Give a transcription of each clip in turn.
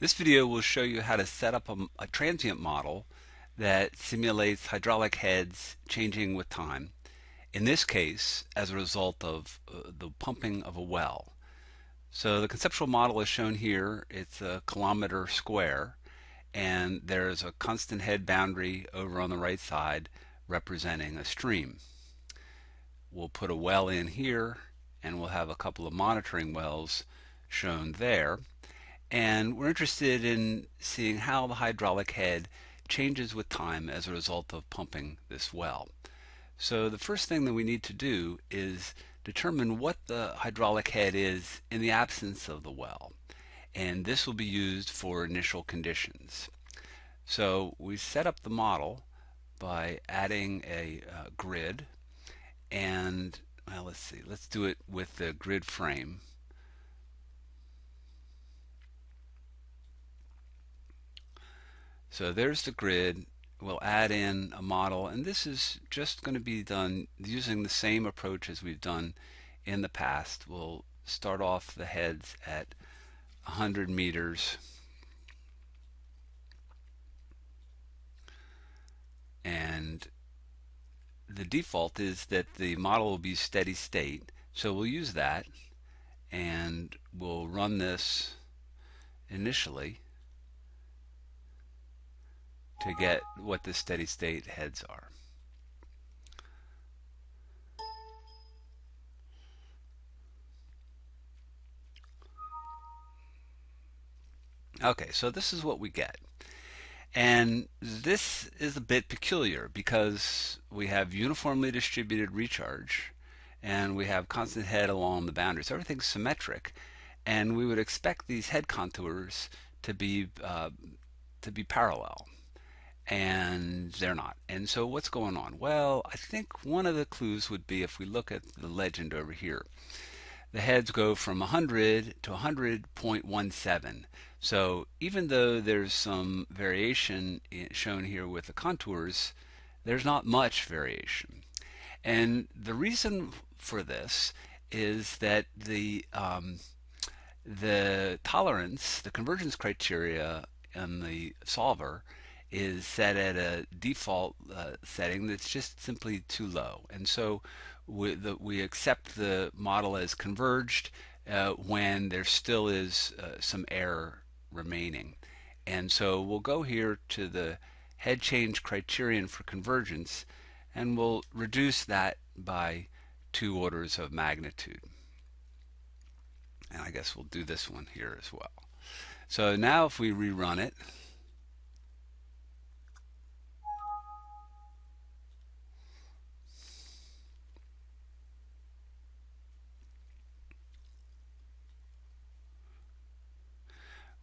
This video will show you how to set up a transient model that simulates hydraulic heads changing with time, in this case as a result of the pumping of a well. So the conceptual model is shown here. It's a kilometer square, and there's a constant head boundary over on the right side representing a stream. We'll put a well in here, and we'll have a couple of monitoring wells shown there. And we're interested in seeing how the hydraulic head changes with time as a result of pumping this well. So the first thing that we need to do is determine what the hydraulic head is in the absence of the well. And this will be used for initial conditions. So we set up the model by adding a grid, and well, let's see, let's do it with the grid frame. So there's the grid. We'll add in a model, and this is just going to be done using the same approach as we've done in the past. We'll start off the heads at 100 meters, and the default is that the model will be steady state, so we'll use that, and we'll run this initially to get what the steady state heads are. Okay, so this is what we get. And this is a bit peculiar because we have uniformly distributed recharge and we have constant head along the boundaries. Everything's symmetric, and we would expect these head contours to be parallel, and they're not. And so what's going on? Well, I think one of the clues would be if we look at the legend over here. The heads go from 100 to 100.17. So even though there's some variation shown here with the contours, there's not much variation. And the reason for this is that the tolerance, the convergence criteria in the solver is set at a default setting that's just simply too low. And so we accept the model as converged when there still is some error remaining. And so we'll go here to the head change criterion for convergence, and we'll reduce that by 2 orders of magnitude. And I guess we'll do this one here as well. So now if we rerun it,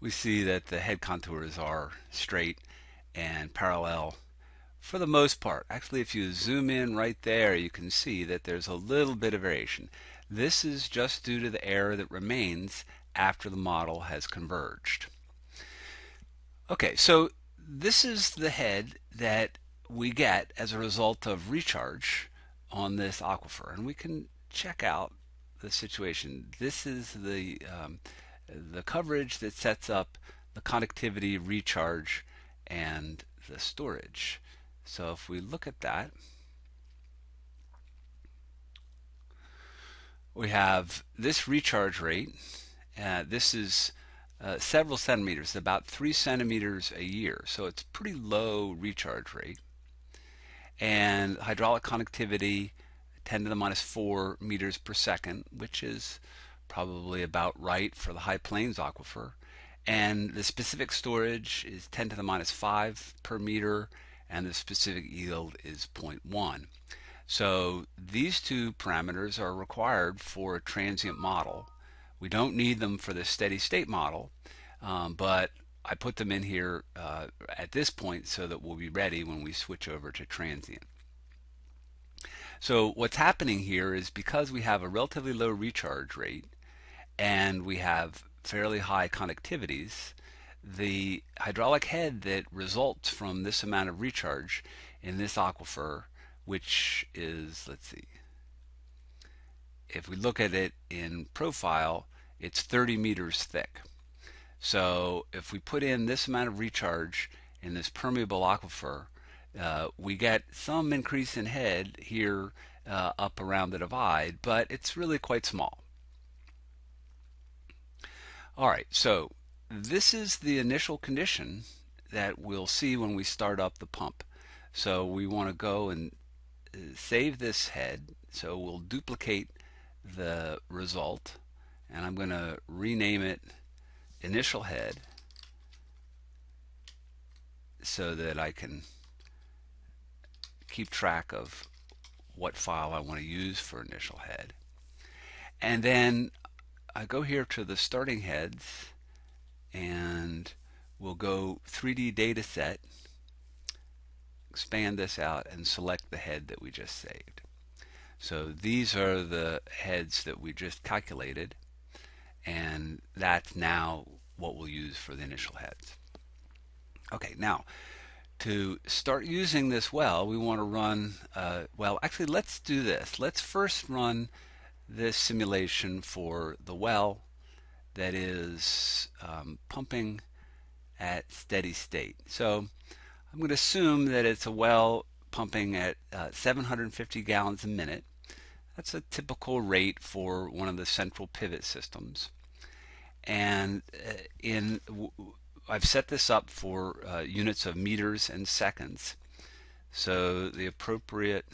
we see that the head contours are straight and parallel for the most part. Actually, if you zoom in right there, you can see that there's a little bit of variation. This is just due to the error that remains after the model has converged. Okay, so this is the head that we get as a result of recharge on this aquifer, and we can check out the situation. This is the coverage that sets up the conductivity, recharge, and the storage. So if we look at that, we have this recharge rate. This is several centimeters, about 3 centimeters a year. So it's pretty low recharge rate. And hydraulic conductivity, 10 to the minus 4 meters per second, which is probably about right for the High Plains aquifer. And the specific storage is 10 to the minus 5 per meter, and the specific yield is 0.1. So these two parameters are required for a transient model. We don't need them for the steady state model, but I put them in here at this point so that we'll be ready when we switch over to transient. So what's happening here is because we have a relatively low recharge rate and we have fairly high conductivities, the hydraulic head that results from this amount of recharge in this aquifer, which is, let's see, if we look at it in profile, it's 30 meters thick. So if we put in this amount of recharge in this permeable aquifer, we get some increase in head here up around the divide, but it's really quite small. All right, so this is the initial condition that we'll see when we start up the pump. So we want to go and save this head. So we'll duplicate the result, and I'm going to rename it initial head so that I can keep track of what file I want to use for initial head. And then I go here to the starting heads, and we'll go 3D data set, expand this out, and select the head that we just saved. So these are the heads that we just calculated, and that's now what we'll use for the initial heads. Okay, now to start using this well, we want to run, well, actually, let's do this. Let's first run this simulation for the well that is pumping at steady state. So I'm going to assume that it's a well pumping at 750 gallons a minute. That's a typical rate for one of the central pivot systems. And I've set this up for units of meters and seconds. So the appropriate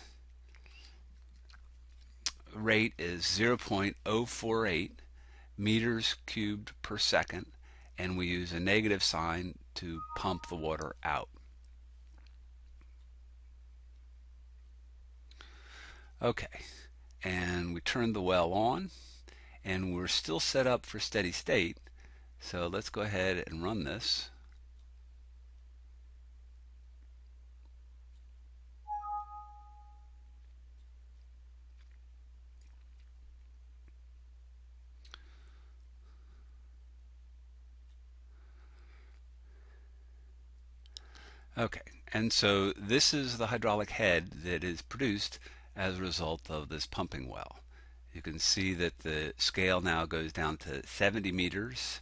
rate is 0.048 meters cubed per second, and we use a negative sign to pump the water out. Okay, and we turn the well on, and we're still set up for steady state. So let's go ahead and run this. Okay, and so this is the hydraulic head that is produced as a result of this pumping well. You can see that the scale now goes down to 70 meters,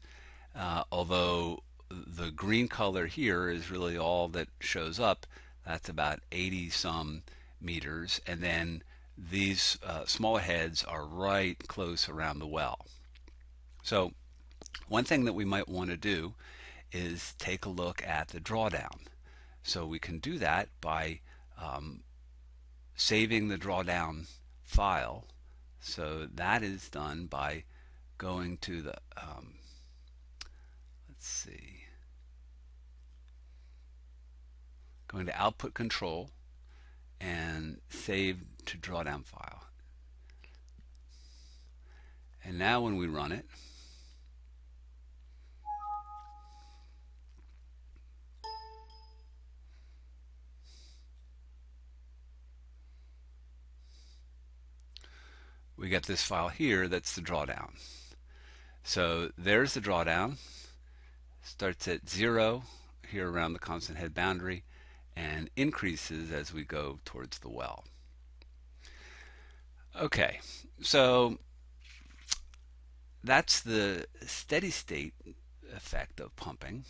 although the green color here is really all that shows up. That's about 80 some meters, and then these small heads are right close around the well. So one thing that we might want to do is take a look at the drawdown. So we can do that by saving the drawdown file. So that is done by going to the, let's see, going to output control and save to drawdown file. And now when we run it, we get this file here that's the drawdown. So there's the drawdown. Starts at 0 here around the constant head boundary and increases as we go towards the well. Okay, so that's the steady state effect of pumping.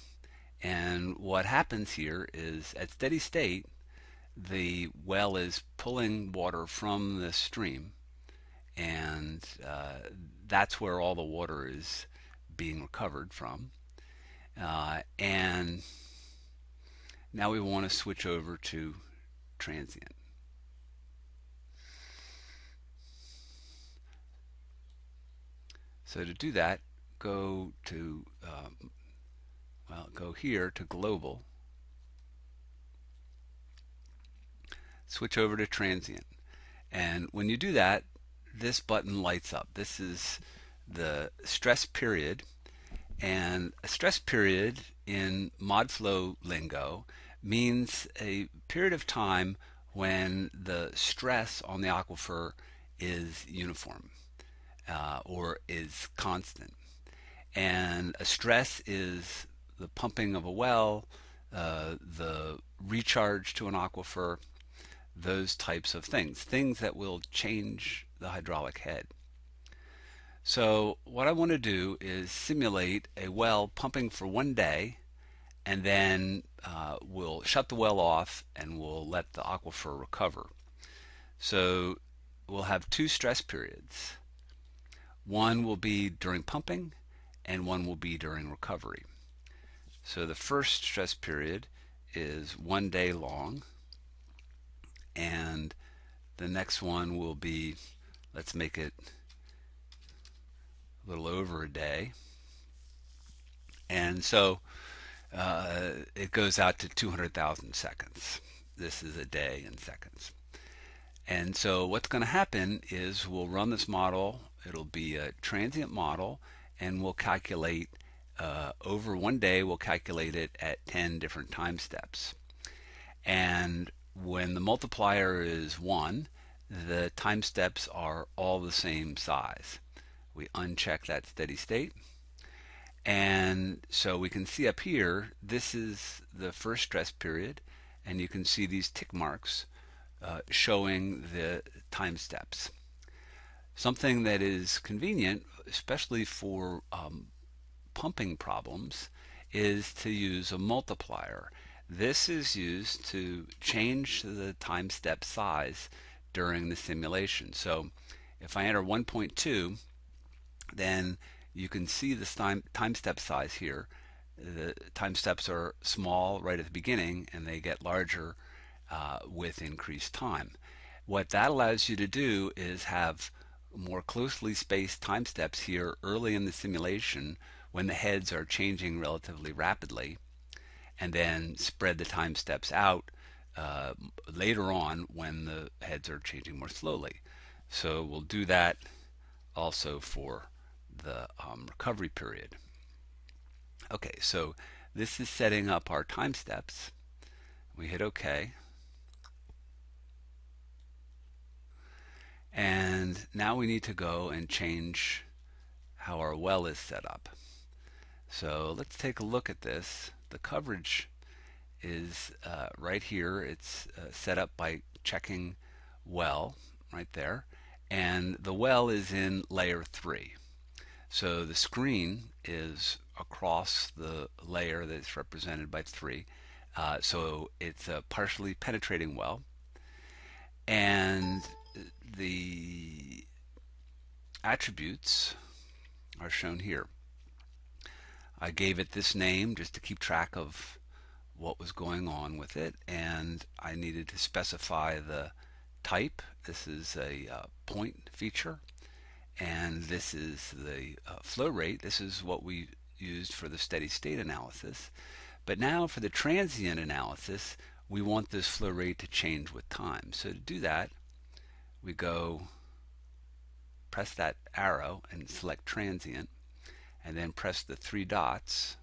And what happens here is at steady state, the well is pulling water from the stream, and that's where all the water is being recovered from. And now we want to switch over to transient. So to do that, go to go here to global, switch over to transient, and when you do that, this button lights up. This is the stress period, and a stress period in ModFlow lingo means a period of time when the stress on the aquifer is uniform or is constant. And a stress is the pumping of a well, the recharge to an aquifer, those types of things that will change the hydraulic head. So what I want to do is simulate a well pumping for 1 day, and then we'll shut the well off and we'll let the aquifer recover. So we'll have two stress periods. One will be during pumping and one will be during recovery. So the first stress period is 1 day long, and the next one will be, let's make it a little over a day. And so it goes out to 200,000 seconds. This is a day in seconds. And so what's going to happen is we'll run this model. It'll be a transient model, and we'll calculate over 1 day, we'll calculate it at 10 different time steps. And when the multiplier is 1, the time steps are all the same size. We uncheck that steady state. And so we can see up here, this is the first stress period, and you can see these tick marks showing the time steps. Something that is convenient, especially for pumping problems, is to use a multiplier. This is used to change the time step size during the simulation. So if I enter 1.2, then you can see the time step size here. The time steps are small right at the beginning, and they get larger with increased time. What that allows you to do is have more closely spaced time steps here early in the simulation when the heads are changing relatively rapidly, and then spread the time steps out later on when the heads are changing more slowly. So we'll do that also for the recovery period. Okay, so this is setting up our time steps. We hit OK. And now we need to go and change how our well is set up. So let's take a look at this. The coverage is right here. It's set up by checking well right there. And the well is in layer 3. So the screen is across the layer that's represented by 3. So it's a partially penetrating well. And the attributes are shown here. I gave it this name just to keep track of what was going on with it, and I needed to specify the type. This is a point feature, and this is the flow rate. This is what we used for the steady state analysis. But now for the transient analysis, we want this flow rate to change with time. So to do that, we go press that arrow and select transient, and then press the 3 dots,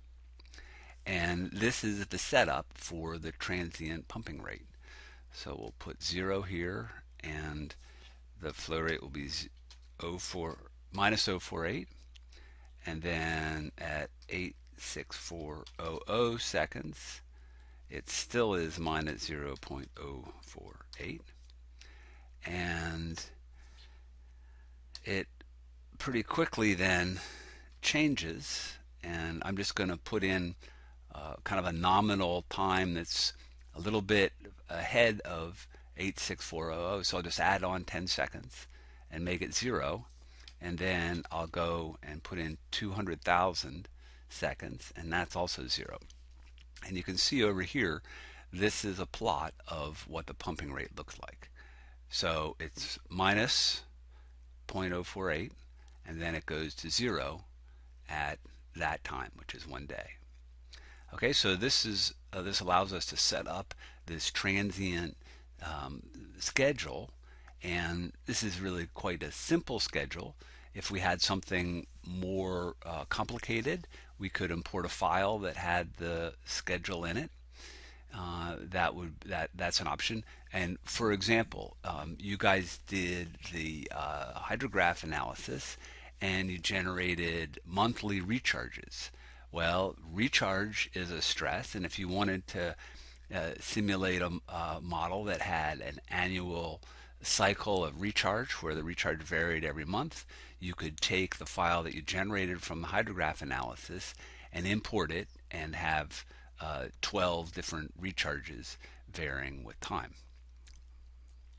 and this is the setup for the transient pumping rate. So we'll put 0 here, and the flow rate will be minus 0.48, and then at 86400 seconds it still is minus 0.048, and it pretty quickly then changes, and I'm just going to put in kind of a nominal time that's a little bit ahead of 86400, so I'll just add on 10 seconds and make it 0, and then I'll go and put in 200,000 seconds, and that's also 0. And you can see over here, this is a plot of what the pumping rate looks like. So it's minus 0.048, and then it goes to 0 at that time, which is 1 day. Okay, so this allows us to set up this transient schedule, and this is really quite a simple schedule. If we had something more complicated, we could import a file that had the schedule in it. That's an option. And for example, you guys did the hydrograph analysis, and you generated monthly recharges. Well, recharge is a stress, and if you wanted to simulate a model that had an annual cycle of recharge where the recharge varied every month. You could take the file that you generated from the hydrograph analysis and import it and have 12 different recharges varying with time.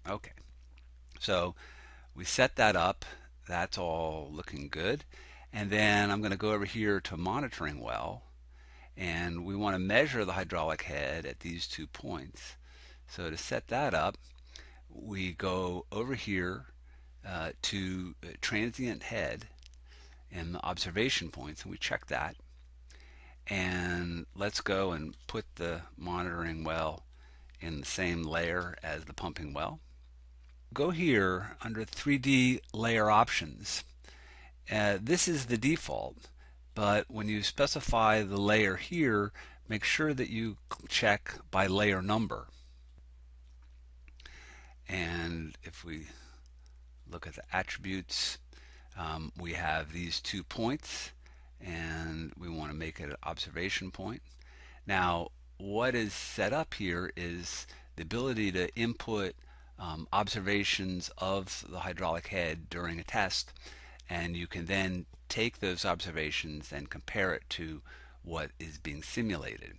Okay, so we set that up. That's all looking good. And then I'm going to go over here to monitoring well, and we want to measure the hydraulic head at these 2 points. So to set that up, we go over here to transient head and the observation points, and we check that. And let's go and put the monitoring well in the same layer as the pumping well. Go here under 3D layer options. This is the default, but when you specify the layer here, make sure that you check by layer number. And if we look at the attributes, we have these 2 points, and we want to make it an observation point. Now, what is set up here is the ability to input observations of the hydraulic head during a test, and you can then take those observations and compare it to what is being simulated.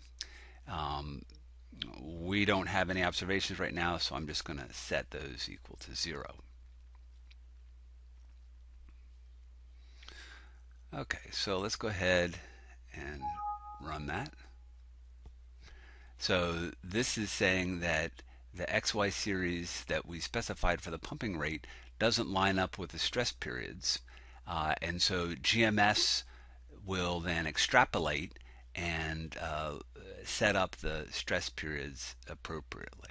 We don't have any observations right now, so I'm just going to set those equal to 0. Okay, so let's go ahead and run that. So this is saying that the XY series that we specified for the pumping rate doesn't line up with the stress periods. And so GMS will then extrapolate and set up the stress periods appropriately.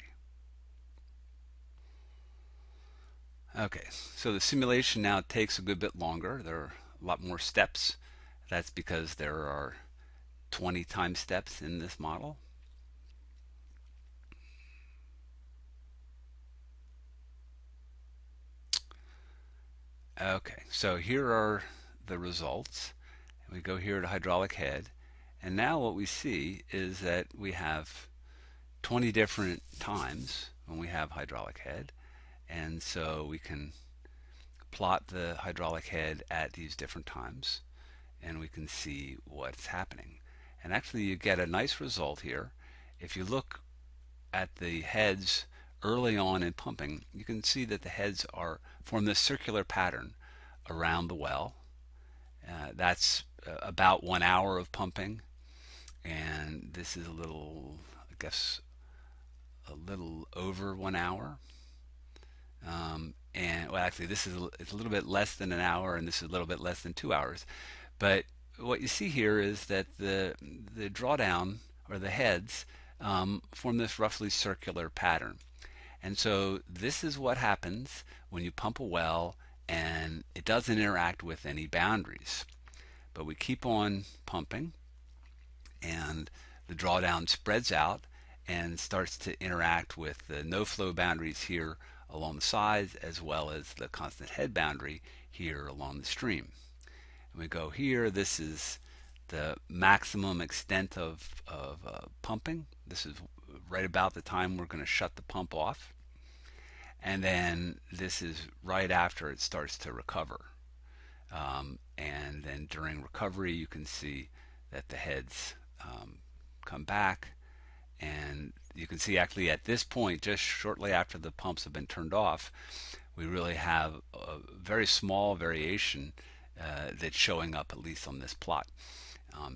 Okay, so the simulation now takes a good bit longer. There are a lot more steps. That's because there are 20 time steps in this model. Okay, so here are the results. We go here to hydraulic head, and now what we see is that we have 20 different times when we have hydraulic head, and so we can plot the hydraulic head at these different times, and we can see what's happening. And actually you get a nice result here. If you look at the heads early on in pumping, you can see that the heads form this circular pattern around the well. That's about 1 hour of pumping, and this is a little, I guess, a little over 1 hour. And well, actually, it's a little bit less than an hour, and this is a little bit less than 2 hours. But what you see here is that the drawdown, or the heads, form this roughly circular pattern. And so this is what happens when you pump a well and it doesn't interact with any boundaries. But we keep on pumping, and the drawdown spreads out and starts to interact with the no-flow boundaries here along the sides, as well as the constant head boundary here along the stream. And we go here, this is the maximum extent of pumping. This is right about the time we're going to shut the pump off. And then this is right after it starts to recover. And then during recovery, you can see that the heads come back, and you can see actually at this point, just shortly after the pumps have been turned off, we really have a very small variation that's showing up, at least on this plot.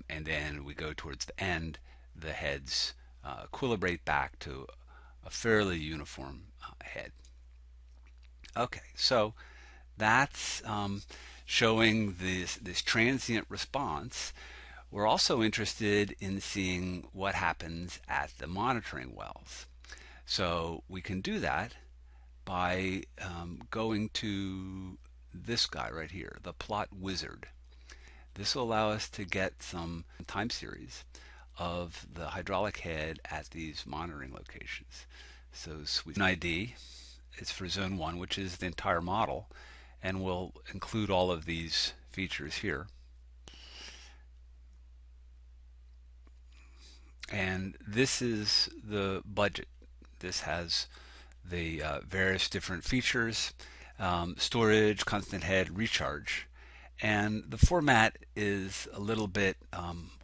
And then we go towards the end, the heads equilibrate back to a fairly uniform head. Okay, so that's showing this transient response. We're also interested in seeing what happens at the monitoring wells. So we can do that by going to this guy right here, the plot wizard. This will allow us to get some time series of the hydraulic head at these monitoring locations. So Zone ID is for zone 1, which is the entire model, and we'll include all of these features here. And this is the budget. This has the various different features, storage, constant head, recharge. And the format is a little bit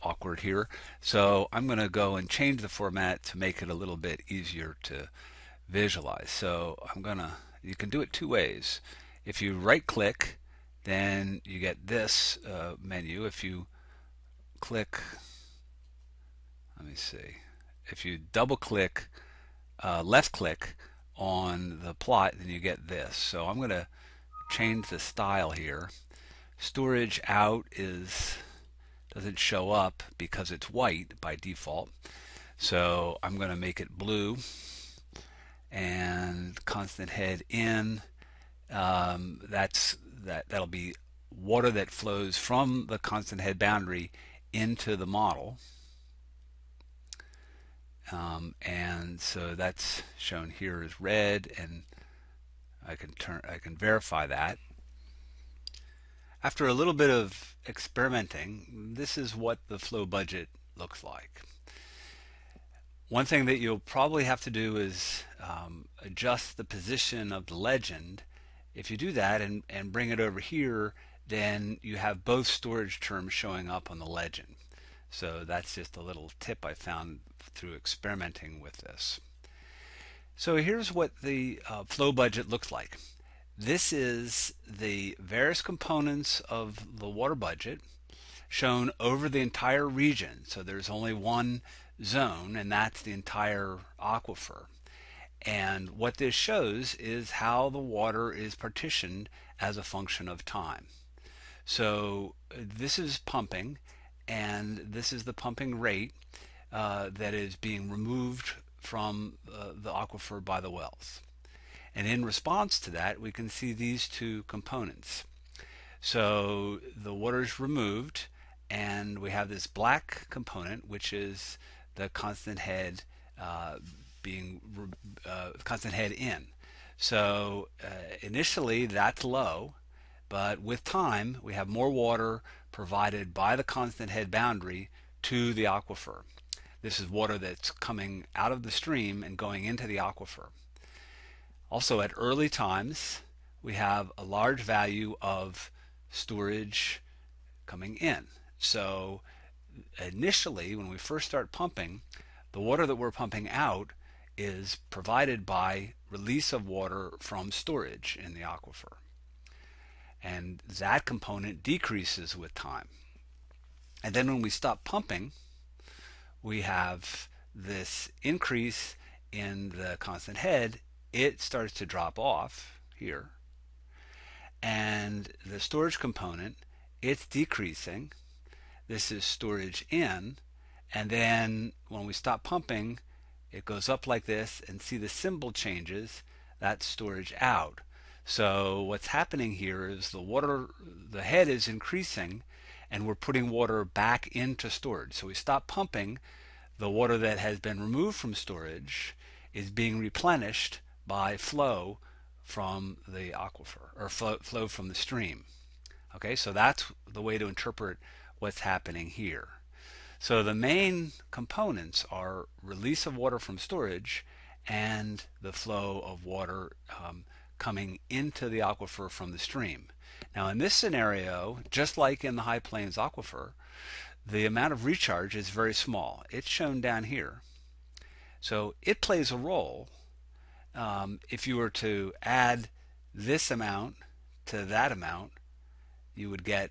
awkward here, so I'm going to go and change the format to make it a little bit easier to visualize. So you can do it two ways. If you right click, then you get this menu. If you click, let me see, if you double click, left click on the plot, then you get this. So I'm going to change the style here. Storage out doesn't show up because it's white by default. So I'm going to make it blue, and constant head in, that'll be water that flows from the constant head boundary into the model. And so that's shown here as red, and I can verify that. After a little bit of experimenting, this is what the flow budget looks like. One thing that you'll probably have to do is adjust the position of the legend. If you do that and bring it over here, then you have both storage terms showing up on the legend. So that's just a little tip I found through experimenting with this. So here's what the flow budget looks like. This is the various components of the water budget shown over the entire region. So there's only one zone, and that's the entire aquifer. And what this shows is how the water is partitioned as a function of time. So this is pumping, and this is the pumping rate that is being removed from the aquifer by the wells. And in response to that, we can see these two components. So the water is removed, and we have this black component, which is the constant head constant head in. So initially that's low, but with time we have more water provided by the constant head boundary to the aquifer. This is water that's coming out of the stream and going into the aquifer. Also, at early times, we have a large value of storage coming in. So initially, when we first start pumping, the water that we're pumping out is provided by release of water from storage in the aquifer. And that component decreases with time. And then when we stop pumping, we have this increase in the constant head. It starts to drop off here, and the storage component, it's decreasing. This is storage in, and then when we stop pumping, it goes up like this, and see the symbol changes. That's storage out. So what's happening here is the head is increasing, and we're putting water back into storage. So we stop pumping, the water that has been removed from storage is being replenished by flow from the aquifer, or flow from the stream. Okay, so that's the way to interpret what's happening here. So the main components are release of water from storage and the flow of water coming into the aquifer from the stream. Now in this scenario, just like in the High Plains aquifer, the amount of recharge is very small. It's shown down here. So it plays a role. If you were to add this amount to that amount, you would get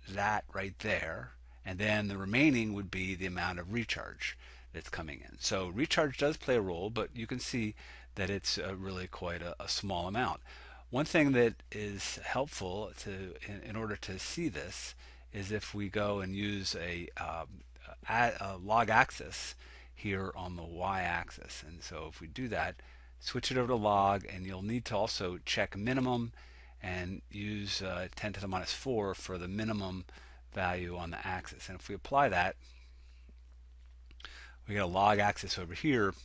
that right there, and then the remaining would be the amount of recharge that's coming in. So recharge does play a role, but you can see that it's really quite a small amount. One thing that is helpful in order to see this is if we go and use a log axis here on the y-axis. And so if we do that, switch it over to log, and you'll need to also check minimum and use 10 to the minus 4 for the minimum value on the axis. And if we apply that, we get a log axis over here,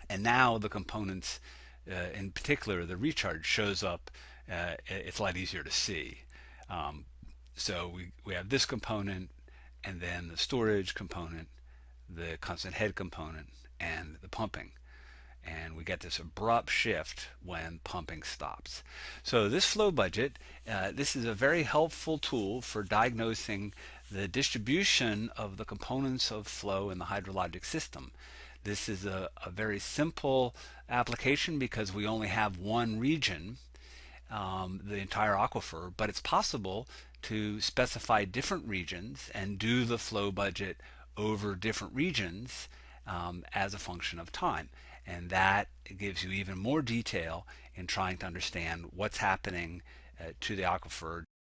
and now the components, in particular the recharge, shows up. It's a lot easier to see. So we have this component, and then the storage component, the constant head component, and the pumping. and we get this abrupt shift when pumping stops. So this flow budget, this is a very helpful tool for diagnosing the distribution of the components of flow in the hydrologic system. This is a very simple application because we only have one region, the entire aquifer, but it's possible to specify different regions and do the flow budget over different regions as a function of time. And that gives you even more detail in trying to understand what's happening to the aquifer